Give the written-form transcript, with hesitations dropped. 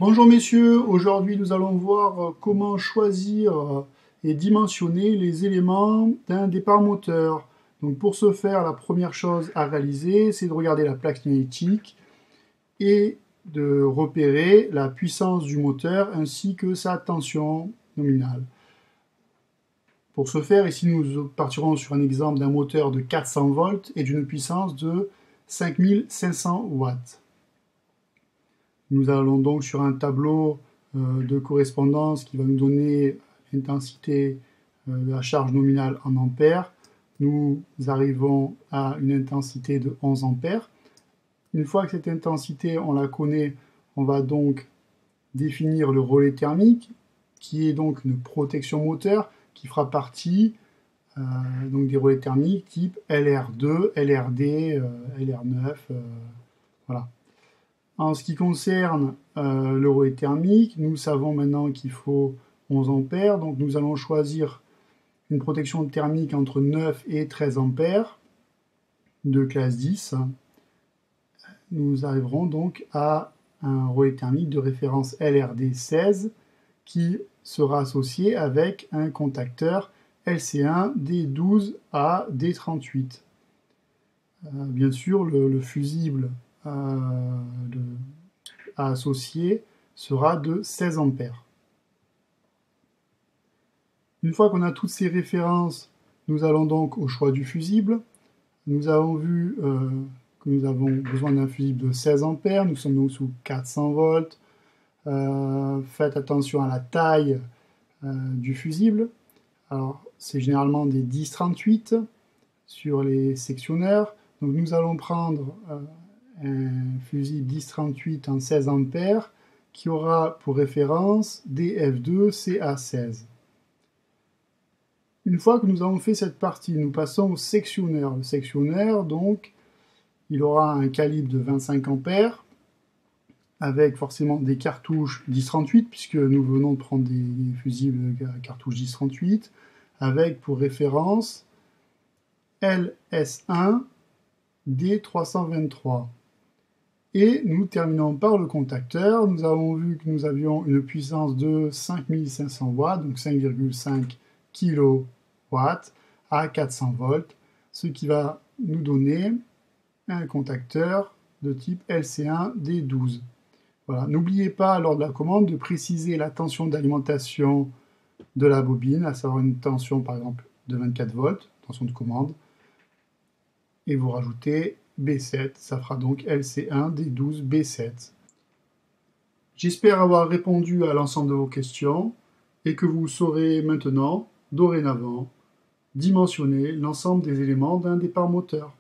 Bonjour messieurs, aujourd'hui nous allons voir comment choisir et dimensionner les éléments d'un départ moteur. Donc pour ce faire, la première chose à réaliser, c'est de regarder la plaque cinétique et de repérer la puissance du moteur ainsi que sa tension nominale. Pour ce faire, ici nous partirons sur un exemple d'un moteur de 400 volts et d'une puissance de 5500 watts. Nous allons donc sur un tableau de correspondance qui va nous donner l'intensité de la charge nominale en ampères. Nous arrivons à une intensité de 11 ampères. Une fois que cette intensité, on la connaît, on va donc définir le relais thermique, qui est donc une protection moteur qui fera partie donc des relais thermiques type LR2, LRD, LR9, voilà. En ce qui concerne le relais thermique, nous savons maintenant qu'il faut 11 ampères, donc nous allons choisir une protection thermique entre 9 et 13 ampères de classe 10. Nous arriverons donc à un relais thermique de référence LRD 16 qui sera associé avec un contacteur LC1 D12 à D38. Bien sûr, le fusible à associer sera de 16 ampères. Une fois qu'on a toutes ces références, nous allons donc au choix du fusible. Nous avons vu que nous avons besoin d'un fusible de 16 ampères, nous sommes donc sous 400 volts. Faites attention à la taille du fusible. Alors, c'est généralement des 10-38 sur les sectionneurs. Donc nous allons prendre un fusible 10-38 en 16 ampères qui aura pour référence DF2CA16. Une fois que nous avons fait cette partie, nous passons au sectionneur. Le sectionneur, donc, il aura un calibre de 25 ampères avec forcément des cartouches 10-38 puisque nous venons de prendre des fusibles cartouches 10-38 avec pour référence LS1 D323. Et nous terminons par le contacteur. Nous avons vu que nous avions une puissance de 5500 watts, donc 5,5 kW à 400 volts, ce qui va nous donner un contacteur de type LC1 D12. Voilà. N'oubliez pas lors de la commande de préciser la tension d'alimentation de la bobine, à savoir une tension par exemple de 24 volts, tension de commande, et vous rajoutez B7, ça fera donc LC1 D12 B7. J'espère avoir répondu à l'ensemble de vos questions et que vous saurez maintenant, dorénavant, dimensionner l'ensemble des éléments d'un départ moteur.